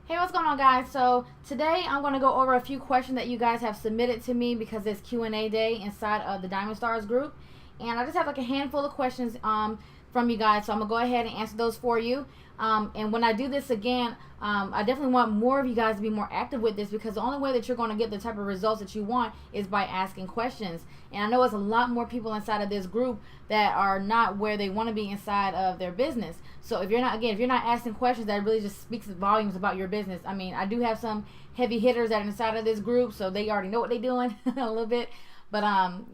Hey, what's going on, guys? So today I'm going to go over a few questions that you guys have submitted to me because it's Q&A day inside of the Diamond Stars group, and I just have like a handful of questions from you guys. So I'm gonna go ahead and answer those for you. And when I do this again, I definitely want more of you guys to be more active with this, because the only way that you're going to get the type of results that you want is by asking questions. And I know it's a lot more people inside of this group that are not where they want to be inside of their business. So if you're not asking questions, that really just speaks volumes about your business. I mean, I do have some heavy hitters that are inside of this group, so they already know what they're doing a little bit. But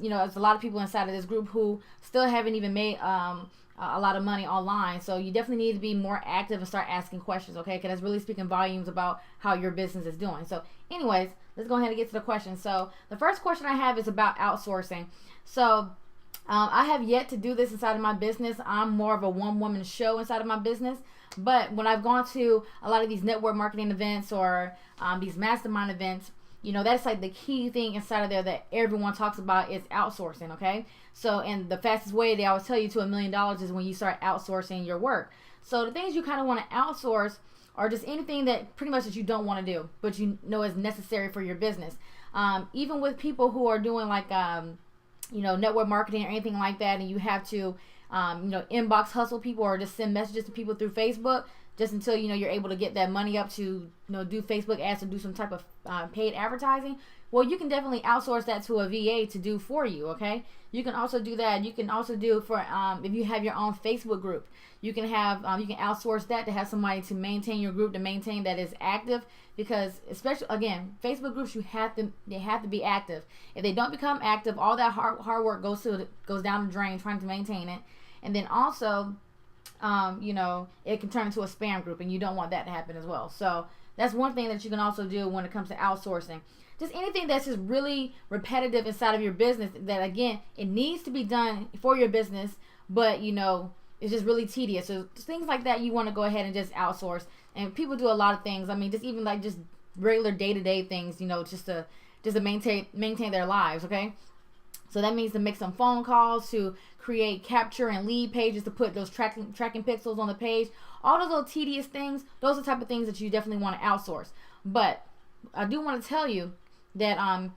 there's a lot of people inside of this group who still haven't even made a lot of money online. So you definitely need to be more active and start asking questions, okay? Because that's really speaking volumes about how your business is doing. So anyways, let's go ahead and get to the question. So the first question I have is about outsourcing. So I have yet to do this inside of my business. I'm more of a one-woman show inside of my business. But when I've gone to a lot of these network marketing events or these mastermind events, that's like the key thing inside of there that everyone talks about is outsourcing, okay? So, and the fastest way they always tell you to $1 million is when you start outsourcing your work. So the things you kind of want to outsource are just anything that pretty much that you don't want to do, but you know is necessary for your business. Even with people who are doing like, network marketing or anything like that, and you have to, inbox hustle people or just send messages to people through Facebook, just until you're able to get that money up to do Facebook ads or do some type of paid advertising. Well, you can definitely outsource that to a VA to do for you, okay? You can also do that. You can also do for if you have your own Facebook group, you can have you can outsource that to have somebody to maintain your group, to maintain that is active, because especially again, Facebook groups they have to be active. If they don't become active, all that hard work goes down the drain trying to maintain it. And then also it can turn into a spam group, and you don't want that to happen as well. So that's one thing that you can also do when it comes to outsourcing. Just anything that's just really repetitive inside of your business that, again, it needs to be done for your business, but it's just really tedious. So just things like that you want to go ahead and just outsource. And people do a lot of things. I mean, just even like just regular day-to-day things, just to maintain their lives, okay? So that means to make some phone calls, to create capture and lead pages, to put those tracking pixels on the page. All those little tedious things, those are the type of things that you definitely want to outsource. But I do want to tell you that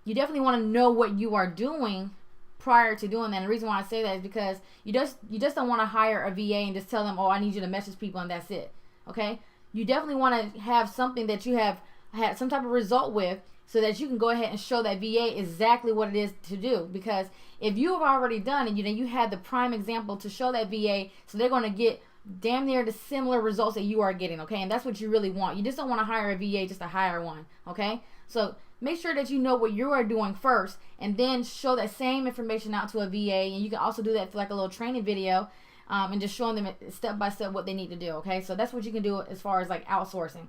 you definitely want to know what you are doing prior to doing that. And the reason why I say that is because you just don't want to hire a VA and just tell them, oh, I need you to message people and that's it. Okay? You definitely want to have something that you have had some type of result with, so that you can go ahead and show that VA exactly what it is to do. Because if you have already done it, you had the prime example to show that VA, so they're going to get damn near the similar results that you are getting, okay? And that's what you really want. You just don't want to hire a VA just to hire one, okay? So make sure that you know what you are doing first, and then show that same information out to a VA. And you can also do that through like a little training video, and just showing them step by step what they need to do, okay? So that's what you can do as far as like outsourcing.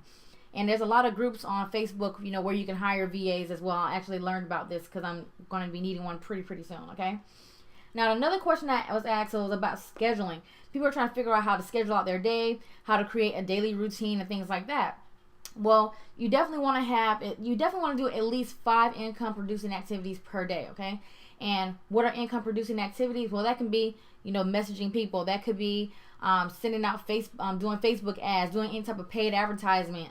And there's a lot of groups on Facebook, where you can hire VAs as well. I actually learned about this because I'm going to be needing one pretty soon, okay? Now, another question that was asked was about scheduling. People are trying to figure out how to schedule out their day, how to create a daily routine and things like that. Well, you definitely want to do at least 5 income producing activities per day, okay? And what are income producing activities? Well, that can be, messaging people. That could be sending out doing Facebook ads, doing any type of paid advertisement,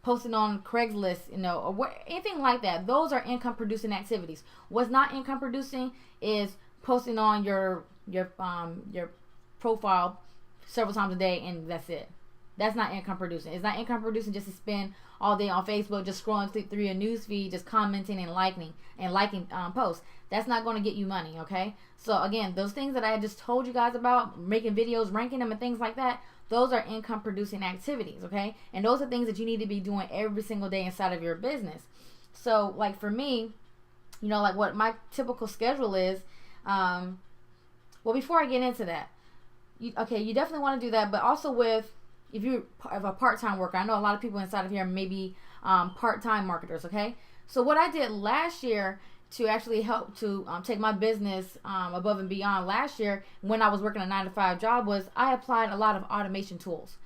posting on Craigslist, or anything like that. Those are income producing activities. What's not income producing is posting on your profile several times a day, and that's it. That's not income producing. It's not income producing just to spend all day on Facebook, just scrolling through your news feed, just commenting and liking posts. That's not going to get you money, okay? So again, those things that I just told you guys about, making videos, ranking them, and things like that, those are income producing activities, okay? And those are things that you need to be doing every single day inside of your business. So like for me, like what my typical schedule is, well, before I get into that, you definitely want to do that, but also if you have a part-time worker, I know a lot of people inside of here may be part-time marketers, okay? So what I did last year to actually help to take my business above and beyond last year when I was working a 9-to-5 job was I applied a lot of automation tools.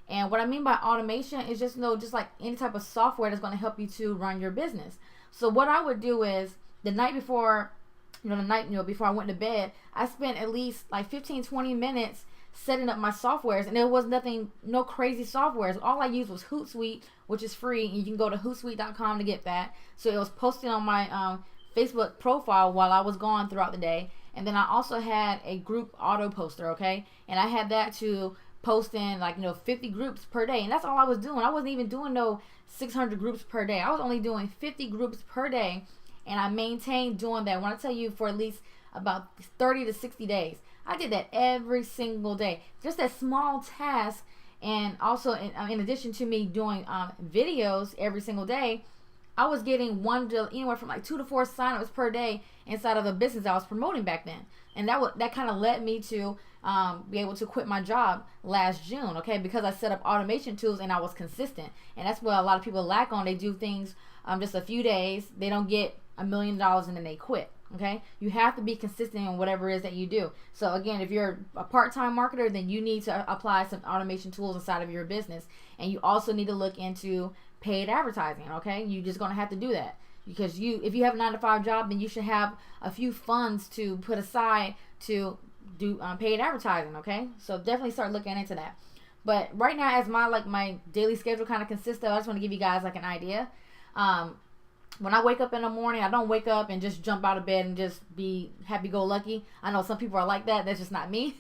And what I mean by automation is just like any type of software that's going to help you to run your business. So what I would do is the night before, before I went to bed, I spent at least like 15-20 minutes setting up my softwares, and there was no crazy softwares. All I used was Hootsuite, which is free, and you can go to hootsuite.com to get that. So it was posted on my Facebook profile while I was gone throughout the day. And then I also had a group auto poster, okay? And I had that to post in 50 groups per day. And that's all I was doing. I wasn't even doing no 600 groups per day. I was only doing 50 groups per day. And I maintained doing that. When I tell you, for at least about 30 to 60 days. I did that every single day. Just that small task. And also, in addition to me doing videos every single day, I was getting anywhere from 2 to 4 signups per day inside of the business I was promoting back then. And that kind of led me to be able to quit my job last June, okay? Because I set up automation tools and I was consistent. And that's what a lot of people lack on. They do things just a few days. They don't get $1 million and then they quit, okay? You have to be consistent in whatever it is that you do. So again, if you're a part-time marketer, then you need to apply some automation tools inside of your business. And you also need to look into paid advertising, okay? You're just going to have to do that. Because if you have a 9-to-5 job, then you should have a few funds to put aside to do paid advertising, okay? So definitely start looking into that. But right now, as my daily schedule kind of consists of, I just want to give you guys an idea. When I wake up in the morning, I don't wake up and just jump out of bed and just be happy-go-lucky. I know some people are like that. That's just not me.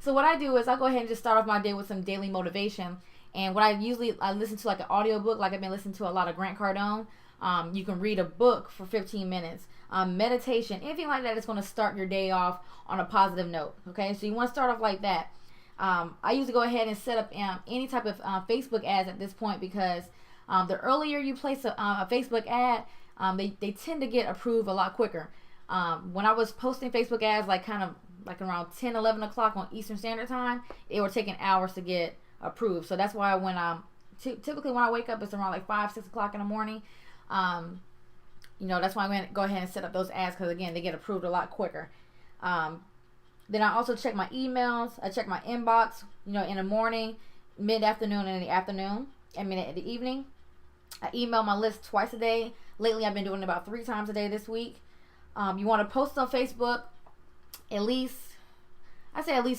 So what I do is I go ahead and just start off my day with some daily motivation. And what I listen to an audiobook, like I've been listening to a lot of Grant Cardone. You can read a book for 15 minutes. Meditation, anything like that is going to start your day off on a positive note. Okay, so you want to start off like that. I usually go ahead and set up any type of Facebook ads at this point because the earlier you place a Facebook ad, they tend to get approved a lot quicker. When I was posting Facebook ads around 10, 11 o'clock on Eastern Standard Time, they were taking hours to get approved. So that's why when typically when I wake up, it's around 5, 6 o'clock in the morning. That's why I'm going to go ahead and set up those ads because, again, they get approved a lot quicker. Then I also check my emails. I check my inbox, in the morning, mid-afternoon, and in the afternoon. In the evening. I email my list twice a day. Lately, I've been doing it about 3 times a day this week. You want to post on Facebook at least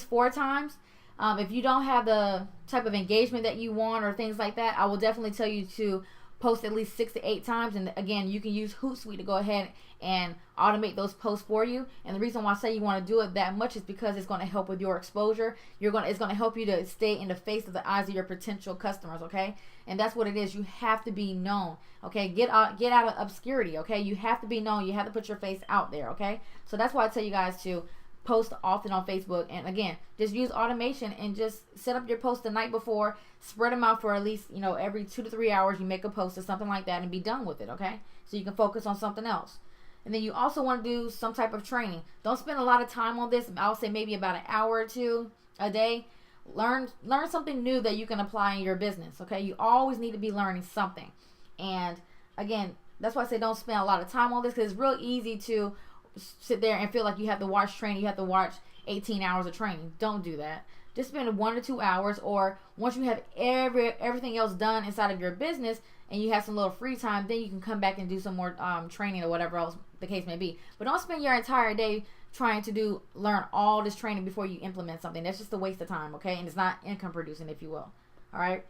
4 times. If you don't have the type of engagement that you want or things like that, I will definitely tell you to post at least 6 to 8 times. And again, you can use Hootsuite to go ahead and automate those posts for you. And the reason why I say you want to do it that much is because it's going to help with your exposure. It's going to help you to stay in the face of the eyes of your potential customers, okay? And that's what it is. You have to be known, okay? Get out of obscurity, okay? You have to be known. You have to put your face out there, okay? So that's why I tell you guys to post often on Facebook. And again, just use automation and just set up your post the night before, spread them out for at least, every 2 to 3 hours you make a post or something like that and be done with it, okay? So you can focus on something else. And then you also want to do some type of training. Don't spend a lot of time on this. I'll say maybe about an hour or 2 a day. Learn something new that you can apply in your business, okay? You always need to be learning something. And again, that's why I say don't spend a lot of time on this because it's real easy to sit there and feel like you have to watch training. You have to watch 18 hours of training. Don't do that. Just spend 1 to 2 hours, or once you have everything else done inside of your business and you have some little free time, then you can come back and do some more training or whatever else the case may be. But don't spend your entire day trying to learn all this training before you implement something. That's just a waste of time, okay? And it's not income producing, if you will. All right.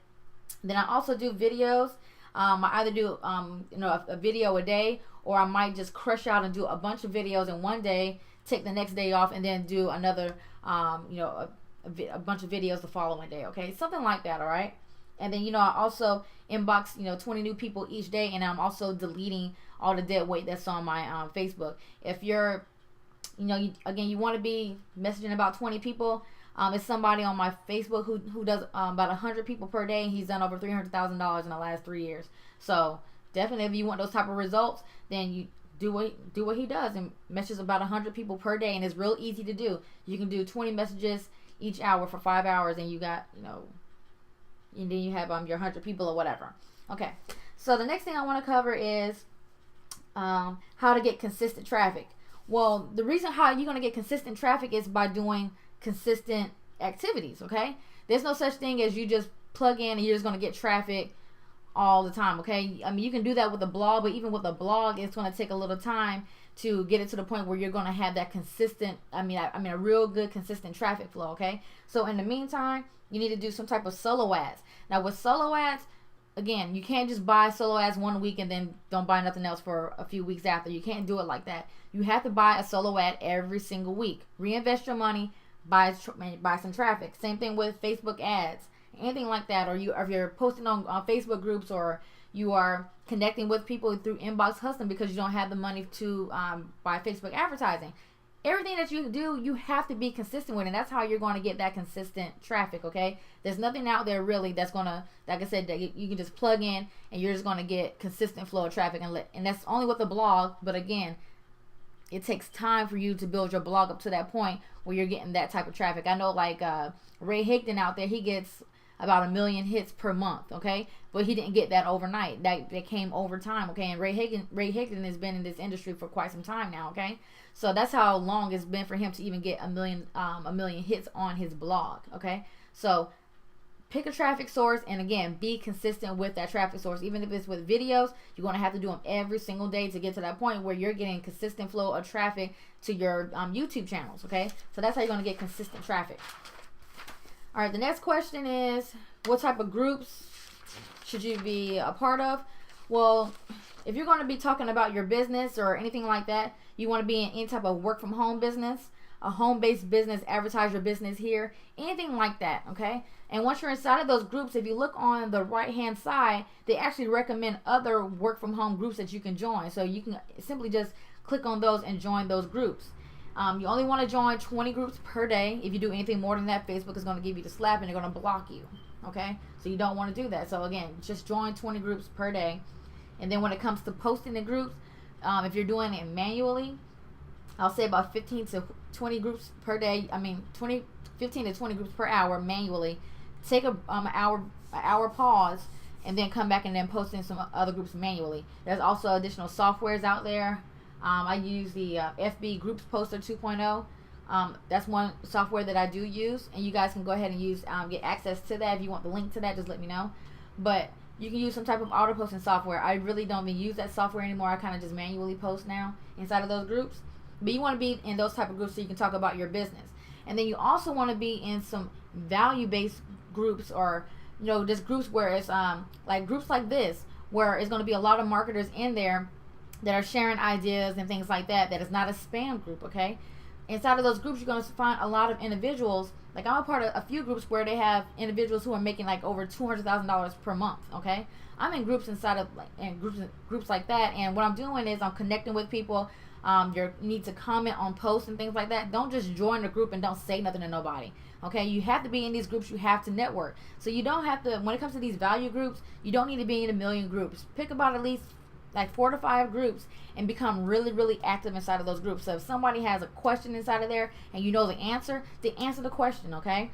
Then I also do videos. I either do a video a day, or I might just crush out and do a bunch of videos in one day, take the next day off, and then do another a bunch of videos the following day, okay? Something like that, all right? And then, I also inbox, 20 new people each day, and I'm also deleting all the dead weight that's on my Facebook. If you're, you want to be messaging about 20 people, it's somebody on my Facebook who does about 100 people per day, and he's done over $300,000 in the last 3 years. So definitely, if you want those type of results, then you do what he does and message about 100 people per day, and it's real easy to do. You can do 20 messages each hour for 5 hours, and you got, and then you have your 100 people or whatever. Okay, so the next thing I want to cover is how to get consistent traffic. Well, the reason how you're going to get consistent traffic is by doing consistent activities, okay? There's no such thing as you just plug in and you're just going to get traffic all the time, okay? I mean, you can do that with a blog, but even with a blog, it's going to take a little time to get it to the point where you're going to have that consistent, I mean a real good consistent traffic flow, okay? So in the meantime, you need to do some type of solo ads. Now with solo ads, again, you can't just buy solo ads 1 week and then don't buy nothing else for a few weeks after. You can't do it like that. You have to buy a solo ad every single week. Reinvest your money, buy some traffic. Same thing with Facebook ads, anything like that. Or if you're posting on Facebook groups, or you are connecting with people through inbox hustling because you don't have the money to buy Facebook advertising. Everything that you do, you have to be consistent with, and that's how you're going to get that consistent traffic, okay? There's nothing out there really that's going to, like I said, that you can just plug in and you're just going to get consistent flow of traffic. And that's only with a blog, but again, it takes time for you to build your blog up to that point where you're getting that type of traffic. I know like Ray Higdon out there, he gets about 1 million hits per month, okay? But he didn't get that overnight. That came over time, okay? And Ray Higdon has been in this industry for quite some time now, okay? So that's how long it's been for him to even get a million hits on his blog, okay? So pick a traffic source, and again, be consistent with that traffic source. Even if it's with videos, you're going to have to do them every single day to get to that point where you're getting consistent flow of traffic to your YouTube channels, okay? So that's how you're going to get consistent traffic. All right, the next question is, what type of groups should you be a part of? Well, if you're going to be talking about your business or anything like that, you want to be in any type of work from home business, a home-based business, advertise your business here, anything like that, okay? And once you're inside of those groups, if you look on the right-hand side, they actually recommend other work from home groups that you can join. So you can simply just click on those and join those groups. You only want to join 20 groups per day. If you do anything more than that, Facebook is going to give you the slap and they're going to block you, okay? So you don't want to do that. So again, just join 20 groups per day. And then when it comes to posting the groups, if you're doing it manually, I'll say about 15 to 20 groups per day. 15 to 20 groups per hour manually. Take an hour pause, and then come back and then post in some other groups manually. There's also additional softwares out there. I use the FB Groups Poster 2.0. That's one software that I do use, and you guys can go ahead and use get access to that. If you want the link to that, just let me know. But you can use some type of auto posting software. I really don't even use that software anymore. I kind of just manually post now inside of those groups. But you want to be in those type of groups so you can talk about your business. And then you also want to be in some value-based groups, or just groups where it's like groups like this, where it's going to be a lot of marketers in there that are sharing ideas and things like that. That is not a spam group, okay? Inside of those groups, you're going to find a lot of individuals. Like I'm a part of a few groups where they have individuals who are making like over $200,000 per month, okay? I'm in groups inside of groups like that, and what I'm doing is I'm connecting with people. You need to comment on posts and things like that. Don't just join the group and don't say nothing to nobody. Okay, you have to be in these groups. You have to network. So you don't have to, when it comes to these value groups, you don't need to be in 1 million groups. Pick about at least like 4 to 5 groups and become really, really active inside of those groups. So if somebody has a question inside of there and you know the answer the question, okay?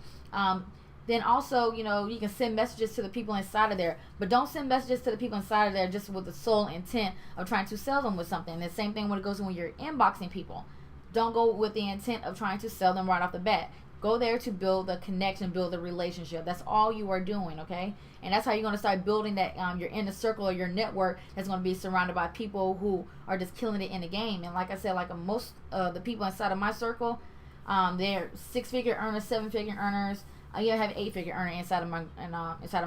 Then also, you can send messages to the people inside of there, but don't send messages to the people inside of there just with the sole intent of trying to sell them with something. The same thing when it goes when you're inboxing people. Don't go with the intent of trying to sell them right off the bat. Go there to build the connection, build the relationship. That's all you are doing, okay? And that's how you're going to start building that your inner circle or your network that's going to be surrounded by people who are just killing it in the game. And like I said, like most of the people inside of my circle, they're 6-figure earners, 7-figure earners. I even have 8-figure earner inside of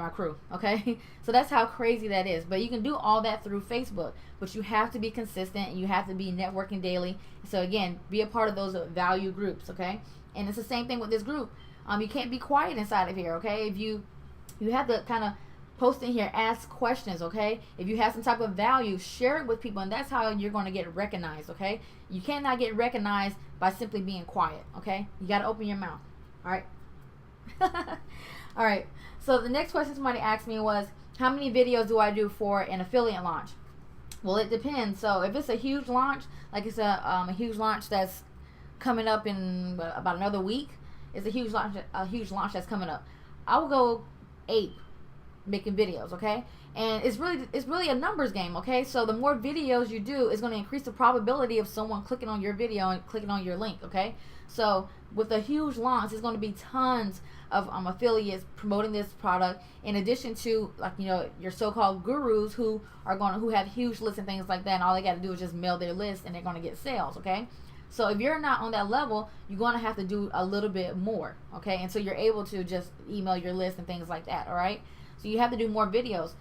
my crew, okay? So that's how crazy that is. But you can do all that through Facebook, but you have to be consistent and you have to be networking daily. So again, be a part of those value groups, okay? And it's the same thing with this group. You can't be quiet inside of here, okay? If you have to kind of post in here, ask questions, okay? If you have some type of value, share it with people, and that's how you're going to get recognized, okay? You cannot get recognized by simply being quiet, okay? You got to open your mouth, all right? All right, so the next question somebody asked me was, how many videos do I do for an affiliate launch? Well, it depends. So if it's a huge launch, like it's a huge launch that's coming up in about another week, it's a huge launch that's coming up, I will go 8 making videos, okay? And it's really a numbers game, okay? So the more videos you do is going to increase the probability of someone clicking on your video and clicking on your link, okay? So with a huge launch, there's going to be tons of affiliates promoting this product, in addition to, like, you know, your so-called gurus who have huge lists and things like that, and all they got to do is just mail their list and they're going to get sales, okay? So if you're not on that level, you're going to have to do a little bit more, okay? And so you're able to just email your list and things like that, all right? So you have to do more videos.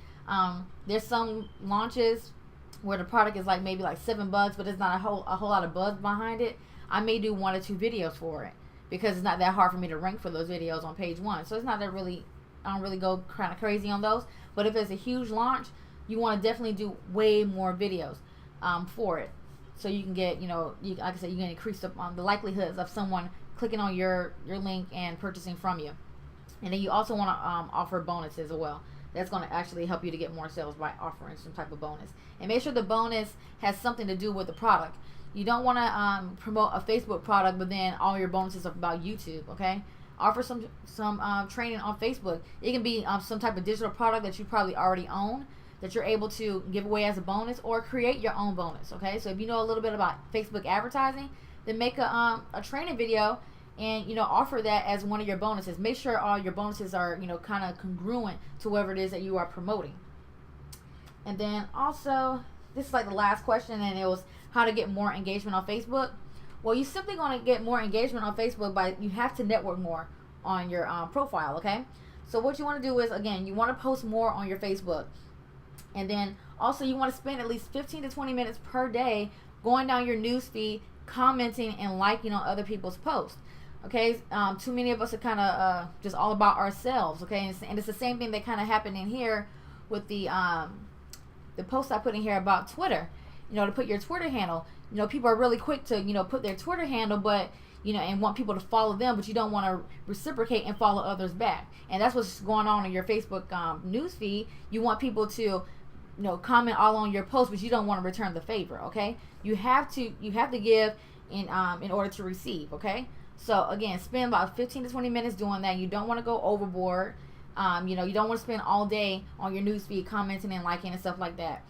There's some launches where the product is like maybe like $7, but there's not a whole lot of buzz behind it. I may do 1 or 2 videos for it because it's not that hard for me to rank for those videos on page 1. So it's not that really, I don't really go kind of crazy on those. But if it's a huge launch, you want to definitely do way more videos for it. So you can get, you know, like I said, you can increase the likelihoods of someone clicking on your link and purchasing from you. And then you also want to offer bonuses as well. That's going to actually help you to get more sales by offering some type of bonus. And make sure the bonus has something to do with the product. You don't want to promote a Facebook product, but then all your bonuses are about YouTube, okay? Offer some training on Facebook. It can be some type of digital product that you probably already own that you're able to give away as a bonus, or create your own bonus, okay? So if you know a little bit about Facebook advertising, then make a training video and, you know, offer that as one of your bonuses. Make sure all your bonuses are, you know, kind of congruent to whatever it is that you are promoting. And then also, this is like the last question, and it was how to get more engagement on Facebook. Well, you're simply going to get more engagement on Facebook by, you have to network more on your profile, okay? So what you want to do is, again, you want to post more on your Facebook. And then also you want to spend at least 15 to 20 minutes per day going down your news feed, commenting and liking on other people's posts. Okay, too many of us are kind of just all about ourselves. Okay, and it's the same thing that kind of happened in here with the post I put in here about Twitter. You know, to put your Twitter handle. You know, people are really quick to, you know, put their Twitter handle, but, you know, and want people to follow them, but you don't want to reciprocate and follow others back. And that's what's going on in your Facebook news feed. You want people to, you know, comment all on your posts, but you don't want to return the favor. Okay, you have to give in order to receive. Okay, so again, spend about 15 to 20 minutes doing that. You don't want to go overboard. You know, you don't want to spend all day on your news feed commenting and liking and stuff like that.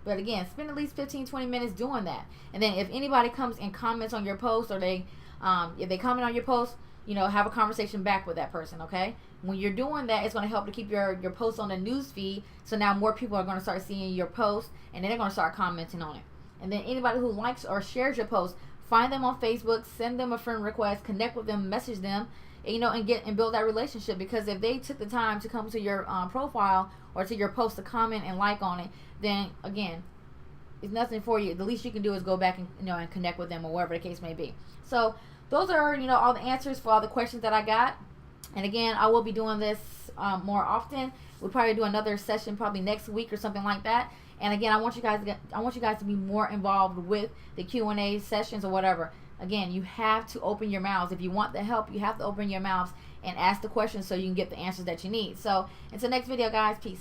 But again, spend at least 15-20 minutes doing that. And then if anybody comes and comments on your post, or if they comment on your post, you know, have a conversation back with that person, okay? When you're doing that, it's going to help to keep your post on the news feed. So now more people are going to start seeing your post, and then they're going to start commenting on it. And then anybody who likes or shares your post, find them on Facebook, send them a friend request, connect with them, message them, and, you know, and build that relationship. Because if they took the time to come to your profile or to your post to comment and like on it, then again, it's nothing for you. The least you can do is go back and, you know, and connect with them, or whatever the case may be. So those are, you know, all the answers for all the questions that I got. And again, I will be doing this more often. We'll probably do another session probably next week or something like that. And again, I want you guys to be more involved with the Q&A sessions or whatever. Again, you have to open your mouths. If you want the help, you have to open your mouths and ask the questions so you can get the answers that you need. So until next video, guys, peace.